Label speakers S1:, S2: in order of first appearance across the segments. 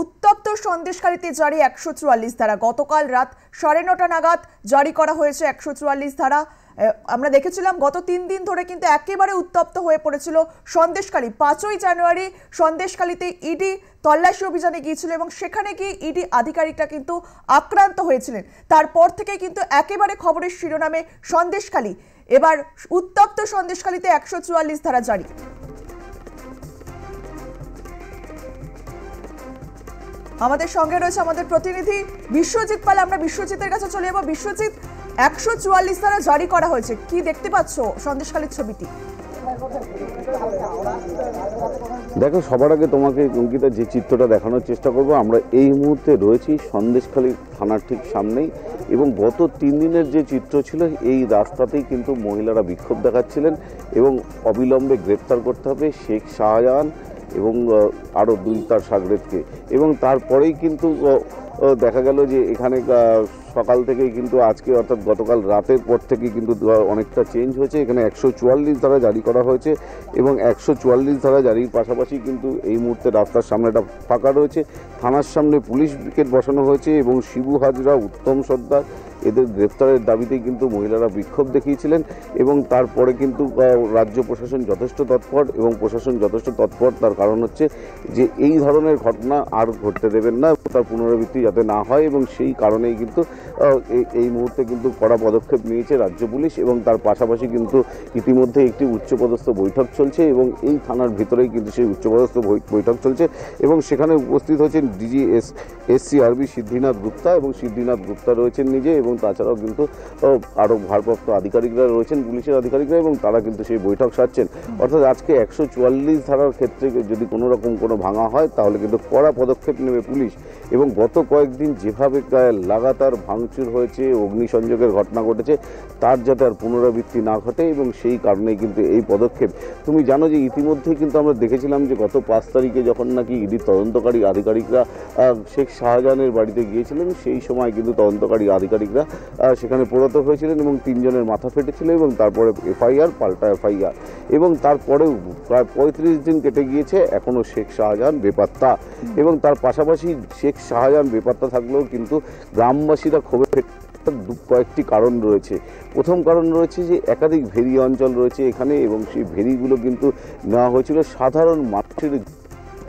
S1: উত্তপ্ত সন্দেশখালীতে জারি ১৪৪ ধারা। গতকাল রাত ৯:৩০ নাগাদ জারি করা হয়েছে ১৪৪ ধারা। আমরা দেখেছিলাম গত ৩ দিন ধরে কিন্তু একেবারে উত্তপ্ত হয়ে পড়েছিল সন্দেশখালী। ৫ই জানুয়ারি সন্দেশখালীতে ইডি তল্লাশি অভিযানে গিয়েছিল এবং সেখানে গিয়ে ইডি আধিকারিকরা কিন্তু আক্রান্ত হয়েছিলেন। তারপর থেকে কিন্তু একেবারে খবরের শিরোনামে সন্দেশখালী। এবার উত্তপ্ত সন্দেশখালীতে ১৪৪ ধারা জারি। আমাদের সঙ্গে রয়েছে আমাদের প্রতিনিধি বিশ্বজিৎ পাল। আমরা বিশ্বজিতের কাছে চলে যাবো। বিশ্বজিৎ, ১৪৪ ধারা জারি করা হয়েছে, কি দেখতে পাচ্ছ সন্দেশখালীর ছবিটি?
S2: দেখো, সবার আগে তোমাকে অঙ্কিতা যে চিত্রটা দেখানোর চেষ্টা করব, আমরা এই মুহূর্তে রয়েছি সন্দেশখালী থানার ঠিক সামনেই এবং গত 3 দিনের যে চিত্র ছিল এই রাস্তাতেই কিন্তু মহিলারা বিক্ষোভ দেখাচ্ছিলেন এবং অবিলম্বে গ্রেপ্তার করতে হবে শেখ শাহজাহান এবং আরও 2 তার সাগরেদকে। এবং তারপরেই কিন্তু দেখা গেল যে এখানে সকাল থেকেই কিন্তু আজকে অর্থাৎ গতকাল রাতের পর থেকেই কিন্তু অনেকটা চেঞ্জ হয়েছে। এখানে ১৪৪ ধারা জারি করা হয়েছে এবং ১৪৪ ধারা জারির পাশাপাশি কিন্তু এই মুহূর্তে রাস্তার সামনেটা ফাঁকা রয়েছে। থানার সামনে পুলিশ পিকেট বসানো হয়েছে এবং শিবু হাজরা, উত্তম সর্দার এদের গ্রেপ্তারের দাবিতেই কিন্তু মহিলারা বিক্ষোভ দেখিয়েছিলেন এবং তারপরে কিন্তু রাজ্য প্রশাসন যথেষ্ট তৎপর এবং প্রশাসন যথেষ্ট তৎপর। তার কারণ হচ্ছে যে এই ধরনের ঘটনা আর ঘটতে দেবেন না, তার পুনরাবৃত্তি যাতে না হয় এবং সেই কারণেই কিন্তু এই মুহূর্তে কিন্তু কড়া পদক্ষেপ নিয়েছে রাজ্য পুলিশ এবং তার পাশাপাশি কিন্তু ইতিমধ্যে একটি উচ্চপদস্থ বৈঠক চলছে এবং এই থানার ভিতরেই কিন্তু সেই উচ্চপদস্থ বৈঠক চলছে এবং সেখানে উপস্থিত হয়েছেন ডিজি এসসিআরবি সিদ্ধিনাথ গুপ্তা এবং সিদ্ধিনাথ গুপ্তা রয়েছেন নিজে এবং তাছাড়াও কিন্তু আরও ভারপ্রাপ্ত আধিকারিকরা রয়েছেন, পুলিশের আধিকারিকরা, এবং তারা কিন্তু সেই বৈঠক সারছেন। অর্থাৎ আজকে ১৪৪ ধারার ক্ষেত্রে যদি কোনো রকম কোনো ভাঙা হয় তাহলে কিন্তু কড়া পদক্ষেপ নেবে পুলিশ। এবং গত কয়েকদিন যেভাবে লাগাতার ভাঙচুর হয়েছে, অগ্নিসংযোগের ঘটনা ঘটেছে, তার যাতে আর পুনরাবৃত্তি না ঘটে এবং সেই কারণেই কিন্তু এই পদক্ষেপ। তুমি জানো যে ইতিমধ্যেই কিন্তু আমরা দেখেছিলাম যে গত ৫ তারিখে যখন নাকি ইডির তদন্তকারী আধিকারিকরা শেখ শাহজাহানের বাড়িতে গিয়েছিলেন, সেই সময় কিন্তু তদন্তকারী আধিকারিকরা সেখানে পরিণত হয়েছিলেন এবং 3 জনের মাথা ফেটেছিল এবং তারপরে এফআইআর পাল্টা এফআইআর এবং তারপরেও প্রায় ৩৫ দিন কেটে গিয়েছে, এখনও শেখ শাহজাহান বেপাত্তা। এবং তার পাশাপাশি শেখ শাহজাহান বেপাত্তা থাকলেও কিন্তু গ্রামবাসীরা ক্ষোভে কয়েকটি কারণ রয়েছে। প্রথম কারণ রয়েছে যে একাধিক ভেরি অঞ্চল রয়েছে এখানে এবং সেই ভেরিগুলো কিন্তু নেওয়া হয়েছিল সাধারণ মানুষের,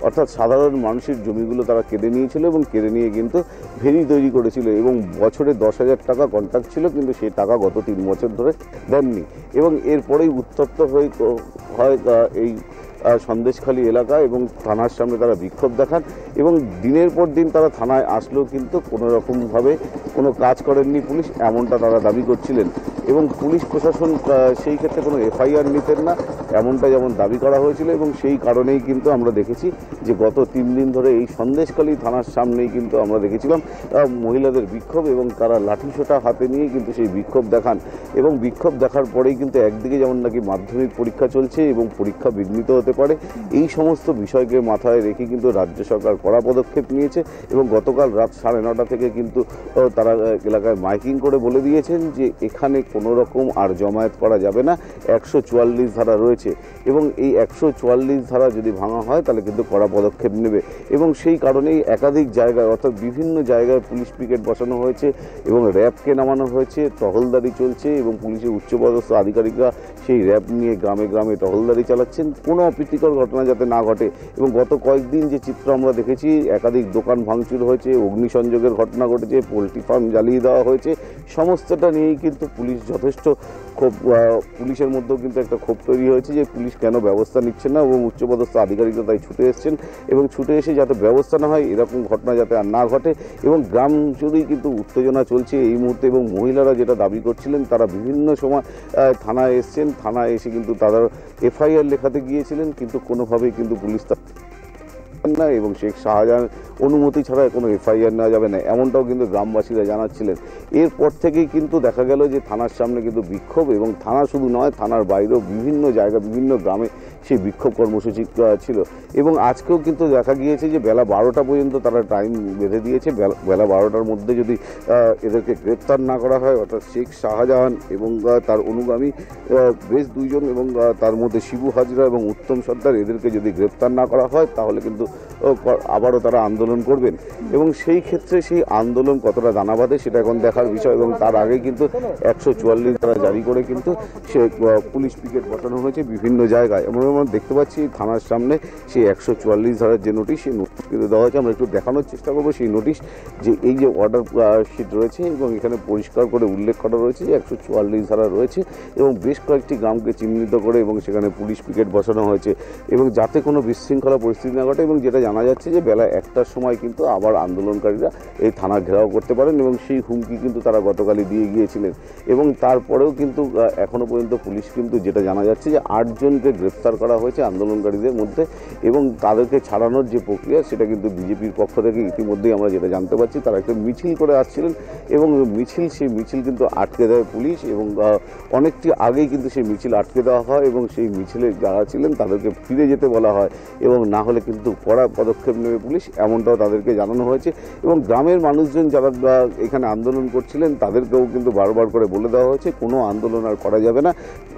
S2: অর্থাৎ সাধারণ মানুষের জমিগুলো তারা কেড়ে নিয়েছিল এবং কেড়ে নিয়ে কিন্তু ভেরি তৈরি করেছিল এবং বছরে ১০,০০০ টাকা কন্ট্রাক্ট ছিল, কিন্তু সেই টাকা গত 3 বছর ধরে দেননি এবং এরপরেই উত্তপ্ত হয় এই সন্দেশখালী এলাকা এবং থানার সামনে তারা বিক্ষোভ দেখান এবং দিনের পর দিন তারা থানায় আসলেও কিন্তু কোনো রকমভাবে কোনো কাজ করেননি পুলিশ, এমনটা তারা দাবি করছিলেন এবং পুলিশ প্রশাসন সেই ক্ষেত্রে কোনো এফআইআর নিতেন না, এমনটা যেমন দাবি করা হয়েছিল। এবং সেই কারণেই কিন্তু আমরা দেখেছি যে গত 3 দিন ধরে এই সন্দেশখালী থানার সামনেই কিন্তু আমরা দেখেছিলাম মহিলাদের বিক্ষোভ এবং তারা লাঠিসোঁটা হাতে নিয়ে কিন্তু সেই বিক্ষোভ দেখান এবং বিক্ষোভ দেখার পরেই কিন্তু একদিকে যেমন নাকি মাধ্যমিক পরীক্ষা চলছে এবং পরীক্ষা বিঘ্নিত হতে পারে, এই সমস্ত বিষয়কে মাথায় রেখে কিন্তু রাজ্য সরকার কড়া পদক্ষেপ নিয়েছে এবং গতকাল রাত ৯:৩০ থেকে কিন্তু তারা এলাকায় মাইকিং করে বলে দিয়েছেন যে এখানে কোনো রকম আর জমায়েত করা যাবে না, ১৪৪ ধারা রয়েছে এবং এই ১৪৪ ধারা যদি ভাঙা হয় তাহলে কিন্তু কড়া পদক্ষেপ নেবে এবং সেই কারণেই একাধিক জায়গায় অর্থাৎ বিভিন্ন জায়গায় পুলিশ পিকেট বসানো হয়েছে এবং র্যাবকে নামানো হয়েছে, টহলদারি চলছে এবং পুলিশের উচ্চপদস্থ আধিকারিকরা সেই র্যাব নিয়ে গ্রামে গ্রামে টহলদারি চালাচ্ছেন কোনো অপ্রীতিকর ঘটনা যাতে না ঘটে। এবং গত কয়েকদিন যে চিত্র আমরা দেখেছি, একাধিক দোকান ভাঙচুর হয়েছে, অগ্নিসংযোগের ঘটনা ঘটেছে, পোলট্রি ফার্ম জ্বালিয়ে দেওয়া হয়েছে, সমস্তটা নিয়েই কিন্তু পুলিশ যথেষ্ট ক্ষোভ, পুলিশের মধ্যেও কিন্তু একটা ক্ষোভ তৈরি হয়েছে যে পুলিশ কেন ব্যবস্থা নিচ্ছে না এবং উচ্চপদস্থ আধিকারিকরা তাই ছুটে এসছেন এবং ছুটে এসে যাতে ব্যবস্থা না হয়, এরকম ঘটনা যাতে আর না ঘটে এবং গ্রাম জুড়েই কিন্তু উত্তেজনা চলছে এই মুহূর্তে। এবং মহিলারা যেটা দাবি করছিলেন, তারা বিভিন্ন সময় থানায় এসছেন, থানায় এসে কিন্তু তারা এফআইআর লেখাতে গিয়েছিলেন কিন্তু কোনোভাবেই কিন্তু পুলিশ না এবং শেখ শাহজাহান অনুমতি ছাড়া কোনো এফআইআর নেওয়া যাবে না, এমনটাও কিন্তু গ্রামবাসীরা জানাচ্ছিলেন। এরপর থেকেই কিন্তু দেখা গেল যে থানার সামনে কিন্তু বিক্ষোভ এবং থানা শুধু নয়, থানার বাইরেও বিভিন্ন জায়গা বিভিন্ন গ্রামে সেই বিক্ষোভ কর্মসূচি ছিল এবং আজকেও কিন্তু দেখা গিয়েছে যে বেলা ১২টা পর্যন্ত তারা টাইম বেঁধে দিয়েছে। বেলা ১২টার মধ্যে যদি এদেরকে গ্রেপ্তার না করা হয়, অর্থাৎ শেখ শাহজাহান এবং তার অনুগামী বেশ 2 জন এবং তার মধ্যে শিবু হাজরা এবং উত্তম সর্দার, এদেরকে যদি গ্রেপ্তার না করা হয় তাহলে কিন্তু আবারও তারা আন্দোলন করবেন এবং সেই ক্ষেত্রে সেই আন্দোলন কতটা দানা বাঁধে সেটা এখন দেখার বিষয়। এবং তার আগে কিন্তু 144 ধারা জারি করে কিন্তু সে পুলিশ পিকেট বসানো হয়েছে বিভিন্ন জায়গায়। আমরা দেখতে পাচ্ছি থানার সামনে সেই 144 ধারার যে নোটিশ, সেই নোটিশ কিন্তু দেওয়া হয়েছে। আমরা একটু দেখানোর চেষ্টা করবো সেই নোটিশ, যে এই যে অর্ডার শিট রয়েছে এবং এখানে পরিষ্কার করে উল্লেখ করা রয়েছে যে 144 ধারা রয়েছে এবং বেশ কয়েকটি গ্রামকে চিহ্নিত করে এবং সেখানে পুলিশ পিকেট বসানো হয়েছে এবং যাতে কোনো বিশৃঙ্খলা পরিস্থিতি না ঘটে। এবং যেটা জানা যাচ্ছে যে বেলা 1টার সময় কিন্তু আবার আন্দোলনকারীরা এই থানা ঘেরাও করতে পারেন এবং সেই হুমকি কিন্তু তারা গতকালই দিয়ে গিয়েছিলেন। এবং তারপরেও কিন্তু এখনও পর্যন্ত পুলিশ কিন্তু যেটা জানা যাচ্ছে যে 8 জনকে গ্রেপ্তার করা হয়েছে আন্দোলনকারীদের মধ্যে এবং তাদেরকে ছাড়ানোর যে প্রক্রিয়া সেটা কিন্তু বিজেপির পক্ষ থেকে ইতিমধ্যেই আমরা যেটা জানতে পারছি, তারা একটা মিছিল করে আসছিলেন এবং সেই মিছিল কিন্তু আটকে দেয় পুলিশ এবং অনেকটি আগেই কিন্তু সেই মিছিল আটকে দেওয়া হয় এবং সেই মিছিলে যারা ছিলেন তাদেরকে ফিরে যেতে বলা হয় এবং না হলে কিন্তু কড়া পদক্ষেপ নেবে পুলিশ, এমনটাও তাদেরকে জানানো হয়েছে। এবং গ্রামের মানুষজন যারা এখানে আন্দোলন করছিলেন তাদেরকেও কিন্তু বারবার করে বলে দেওয়া হয়েছে কোনো আন্দোলন আর করা যাবে না,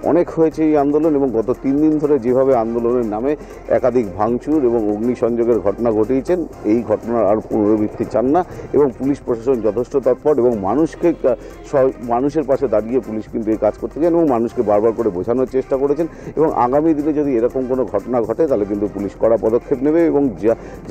S2: অনেক হয়েছে এই আন্দোলন। এবং গত 3 দিন ধরে যেভাবে আন্দোলনের নামে একাধিক ভাঙচুর এবং অগ্নিসংযোগের ঘটনা ঘটিয়েছেন, এই ঘটনার আর পুনরাবৃত্তি চান না এবং পুলিশ প্রশাসন যথেষ্ট তৎপর এবং মানুষের পাশে দাঁড়িয়ে পুলিশ কিন্তু এই কাজ করতে চান এবং মানুষকে বারবার করে বোঝানোর চেষ্টা করেছেন। এবং আগামী দিনে যদি এরকম কোনো ঘটনা ঘটে তাহলে কিন্তু পুলিশ কড়া পদক্ষেপ নেবে এবং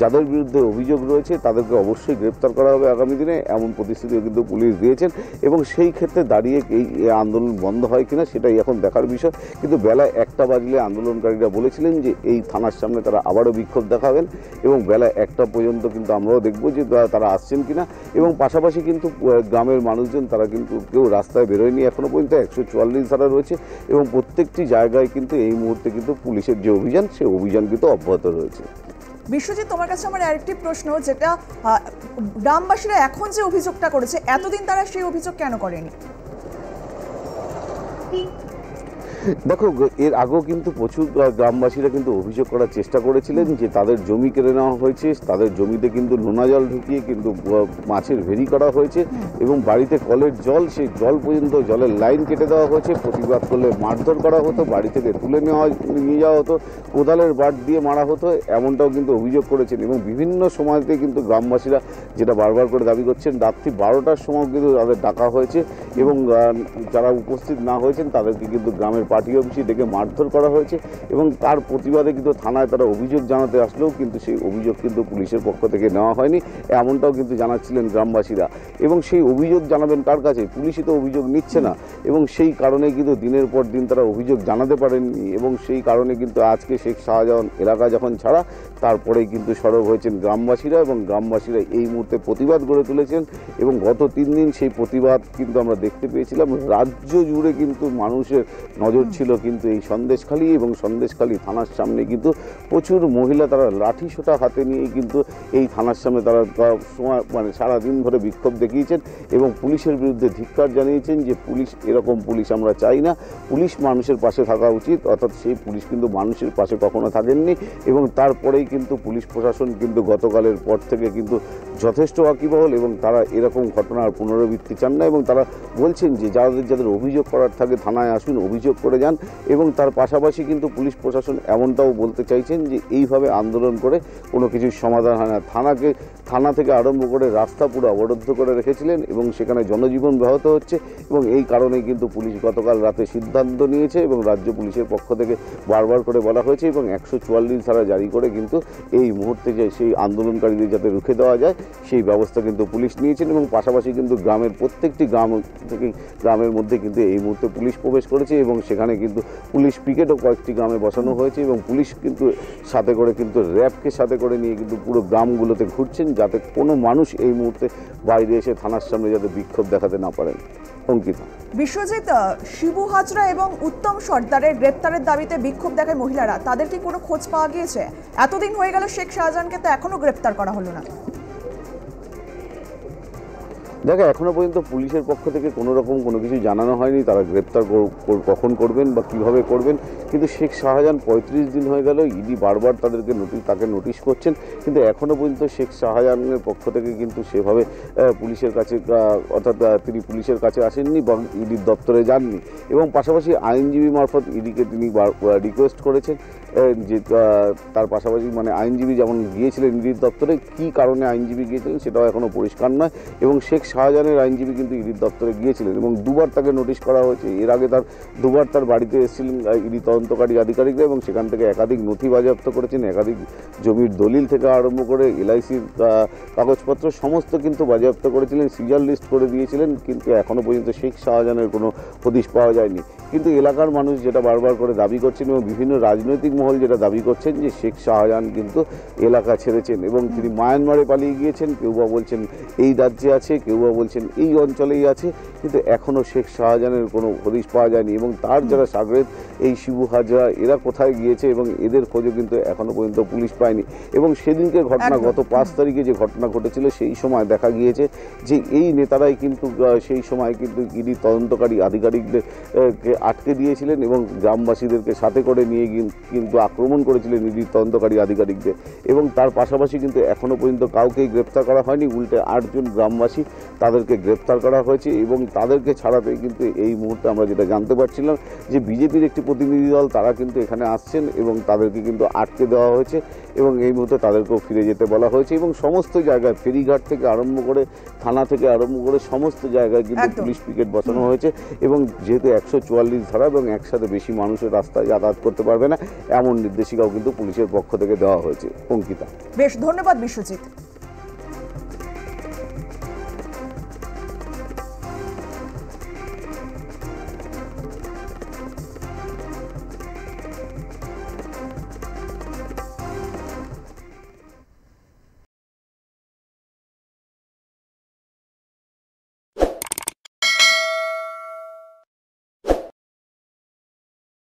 S2: যাদের বিরুদ্ধে অভিযোগ রয়েছে তাদেরকে অবশ্যই গ্রেপ্তার করা হবে আগামী দিনে, এমন প্রতিশ্রুতিও কিন্তু পুলিশ দিয়েছেন। এবং সেই ক্ষেত্রে দাঁড়িয়ে এই আন্দোলন বন্ধ হয় কিনা সেটাই এখন দেখার বিষয়। কিন্তু বেলা 1টা বাজলে আন্দোলনকারীরা বলেছিলেন যে এই থানার সামনে তারা আবারও বিক্ষোভ দেখাবেন এবং বেলা 1টা পর্যন্ত কিন্তু আমরাও দেখব যে তারা আসছেন কিনা। এবং পাশাপাশি কিন্তু গ্রামের মানুষজন তারা কিন্তু কেউ রাস্তায় বেরোয়নি এখনও পর্যন্ত। 144 ধারা রয়েছে এবং প্রত্যেকটি জায়গায় কিন্তু এই মুহূর্তে কিন্তু পুলিশের যে অভিযান, সেই অভিযান কিন্তু অব্যাহত রয়েছে।
S1: বিশ্বজিৎ, তোমার কাছে আমার আরেকটি প্রশ্ন, যেটা গ্রামবাসীরা এখন যে অভিযোগটা করেছে এতদিন তারা সেই অভিযোগ কেন করেনি?
S2: দেখো, এর আগেও কিন্তু প্রচুর গ্রামবাসীরা কিন্তু অভিযোগ করার চেষ্টা করেছিলেন যে তাদের জমি কেড়ে নেওয়া হয়েছে, তাদের জমিতে কিন্তু নোনা জল ঢুকিয়ে কিন্তু মাছের ভেরি করা হয়েছে এবং বাড়িতে কলের জল, সেই জল পর্যন্ত জলের লাইন কেটে দেওয়া হয়েছে। প্রতিবাদ করলে মারধর করা হতো, বাড়ি থেকে তুলে নিয়ে যাওয়া হতো, কোদালের বাট দিয়ে মারা হতো, এমনটাও কিন্তু অভিযোগ করেছেন। এবং বিভিন্ন সময়তে কিন্তু গ্রামবাসীরা যেটা বারবার করে দাবি করছেন, রাত্রি 12টার সময় কিন্তু তাদের ডাকা হয়েছে এবং যারা উপস্থিত না হয়েছেন তাদেরকে কিন্তু গ্রামের পার্টি অফিসে ডেকে মারধর করা হয়েছে এবং তার প্রতিবাদে কিন্তু থানায় তারা অভিযোগ জানাতে আসলেও কিন্তু সেই অভিযোগ কিন্তু পুলিশের পক্ষ থেকে নেওয়া হয়নি, এমনটাও কিন্তু জানাচ্ছিলেন গ্রামবাসীরা। এবং সেই অভিযোগ জানাবেন কার কাছে? পুলিশই তো অভিযোগ নিচ্ছে না এবং সেই কারণে কিন্তু দিনের পর দিন তারা অভিযোগ জানাতে পারেননি এবং সেই কারণে কিন্তু আজকে শেখ শাহজাহান এলাকা যখন ছাড়া তারপরেই কিন্তু সরব হয়েছেন গ্রামবাসীরা এবং গ্রামবাসীরা এই মুহূর্তে প্রতিবাদ গড়ে তুলেছেন। এবং গত 3 দিন সেই প্রতিবাদ কিন্তু আমরা দেখতে পেয়েছিলাম, রাজ্য জুড়ে কিন্তু মানুষের নজর ছিল কিন্তু এই সন্দেশখালী এবং সন্দেশখালী থানার সামনে কিন্তু প্রচুর মহিলা তারা লাঠি সোঁটা হাতে নিয়ে কিন্তু এই থানার সামনে তারা মানে সারাদিন ধরে বিক্ষোভ দেখিয়েছেন এবং পুলিশের বিরুদ্ধে ধিক্কার জানিয়েছেন যে এরকম পুলিশ আমরা চাই না, পুলিশ মানুষের পাশে থাকা উচিত। অর্থাৎ সেই পুলিশ কিন্তু মানুষের পাশে কখনো থাকেননি এবং তারপরেই কিন্তু পুলিশ প্রশাসন কিন্তু গতকালের পর থেকে কিন্তু যথেষ্ট ওয়াকিবহাল এবং তারা এরকম ঘটনার পুনরাবৃত্তি চান না এবং তারা বলছেন যে যাদের অভিযোগ করার থাকে থানায় আসুন, অভিযোগ করে যান। এবং তার পাশাপাশি কিন্তু পুলিশ প্রশাসন এমনটাও বলতে চাইছেন যে এইভাবে আন্দোলন করে কোনো কিছুর সমাধান হয় না। থানা থেকে আরম্ভ করে রাস্তা পুরো অবরুদ্ধ করে রেখেছিলেন এবং সেখানে জনজীবন ব্যাহত হচ্ছে এবং এই কারণেই কিন্তু পুলিশ গতকাল রাতে সিদ্ধান্ত নিয়েছে এবং রাজ্য পুলিশের পক্ষ থেকে বারবার করে বলা হয়েছে এবং 144 ধারা জারি করে কিন্তু এই মুহূর্তে যে সেই আন্দোলনকারীদের যাতে রুখে দেওয়া যায় সেই ব্যবস্থা কিন্তু পুলিশ নিয়েছেন। এবং পাশাপাশি কিন্তু গ্রামের প্রত্যেকটি গ্রামের মধ্যে কিন্তু এই মুহূর্তে পুলিশ প্রবেশ করেছে এবং সেখানে কিন্তু পুলিশ পিকেটও কয়েকটি গ্রামে বসানো হয়েছে এবং পুলিশ কিন্তু সাথে করে কিন্তু র্যাবকে সাথে করে নিয়ে কিন্তু পুরো গ্রামগুলোতে ঘুরছেন যাতে কোনো মানুষ এই মুহূর্তে বাইরে এসে থানার সামনে যাতে বিক্ষোভ দেখাতে না পারেন। অঙ্কিতা।
S1: বিশ্বজিৎ, শিবু হাজরা এবং উত্তম সর্দারের গ্রেপ্তারের দাবিতে বিক্ষোভ দেখায় মহিলারা, তাদের কি কোনো খোঁজ পাওয়া গিয়েছে? এতদিন হয়ে গেল শেখ শাহজাহানকে তো এখনো গ্রেপ্তার করা হলো না।
S2: দেখো, এখনো পর্যন্ত পুলিশের পক্ষ থেকে কোনো রকম কোনো কিছু জানানো হয়নি তারা গ্রেপ্তার কখন করবেন বা কিভাবে করবেন। কিন্তু শেখ শাহজাহান 35 দিন হয়ে গেল, ইডি বারবার তাকে নোটিশ করছেন কিন্তু এখনও পর্যন্ত শেখ শাহজাহানের পক্ষ থেকে কিন্তু সেভাবে পুলিশের কাছে অর্থাৎ তিনি পুলিশের কাছে আসেননি বা ইডির দপ্তরে যাননি। এবং পাশাপাশি আইনজীবী মারফত ইডিকে তিনি রিকোয়েস্ট করেছেন যে তার পাশাপাশি মানে আইনজীবী যেমন গিয়েছিলেন ইডির দপ্তরে, কী কারণে আইনজীবী গিয়েছিলেন সেটাও এখনও পরিষ্কার নয়। এবং শেখ শাহজাহানের আইনজীবী কিন্তু ইডির দপ্তরে গিয়েছিলেন এবং দুবার তাকে নোটিশ করা হয়েছে। এর আগে দুবার তার বাড়িতে এসেছিলেন ইডি তদন্তকারী আধিকারিকরা এবং সেখান থেকে একাধিক নথি বাজেয়াপ্ত করেছেন, একাধিক জমির দলিল থেকে আরম্ভ করে এলআইসির কাগজপত্র সমস্ত কিন্তু বাজেয়াপ্ত করেছিলেন, সিজার লিস্ট করে দিয়েছিলেন, কিন্তু এখনও পর্যন্ত শেখ শাহজাহানের কোনো হদিশ পাওয়া যায়নি। কিন্তু এলাকার মানুষ যেটা বারবার করে দাবি করছেন এবং বিভিন্ন রাজনৈতিক মহল যেটা দাবি করছেন যে শেখ শাহজাহান কিন্তু এলাকা ছেড়েছেন এবং তিনি মায়ানমারে পালিয়ে গিয়েছেন। কেউ বা বলছেন এই রাজ্যে আছে, কেউ বা বলছেন এই অঞ্চলেই আছে, কিন্তু এখনও শেখ শাহজাহানের কোনো হদিশ পাওয়া যায়নি। এবং তার যারা সাগরেদ এই শিবু হাজরা এরা কোথায় গিয়েছে এবং এদের খোঁজও কিন্তু এখনও পর্যন্ত পুলিশ পায়নি। এবং সেদিনকে ঘটনা গত 5 তারিখে যে ঘটনা ঘটেছিল সেই সময় দেখা গিয়েছে যে এই নেতারাই কিন্তু সেই সময় কিন্তু ইডি তদন্তকারী আধিকারিকদেরকে আটকে দিয়েছিলেন এবং গ্রামবাসীদেরকে সাথে করে নিয়ে কিন্তু আক্রমণ করেছিলেন ইডি তদন্তকারী আধিকারিকদের। এবং তার পাশাপাশি কিন্তু এখনও পর্যন্ত কাউকেই গ্রেপ্তার করা হয়নি, উল্টে 8 জন গ্রামবাসী তাদেরকে গ্রেপ্তার করা হয়েছে। এবং তাদেরকে ছাড়াতে কিন্তু এই মুহূর্তে আমরা যেটা জানতে পারছিলাম যে বিজেপির একটি প্রতিনিধি দল তারা কিন্তু এখানে আসছেন এবং তাদেরকে কিন্তু আটকে দেওয়া হয়েছে এবং এই মুহূর্তে তাদেরকেও ফিরে যেতে বলা হয়েছে। এবং সমস্ত জায়গায় ফেরিঘাট থেকে আরম্ভ করে থানা থেকে আরম্ভ করে সমস্ত জায়গায় কিন্তু পুলিশ পিকেট বসানো হয়েছে। এবং যেহেতু 144 ধারা এবং একসাথে বেশি মানুষের রাস্তায় যাতায়াত করতে পারবে না এমন নির্দেশিকাও কিন্তু পুলিশের পক্ষ থেকে দেওয়া হয়েছে। অঙ্কিতা,
S1: বেশ ধন্যবাদ বিশ্বজিৎ।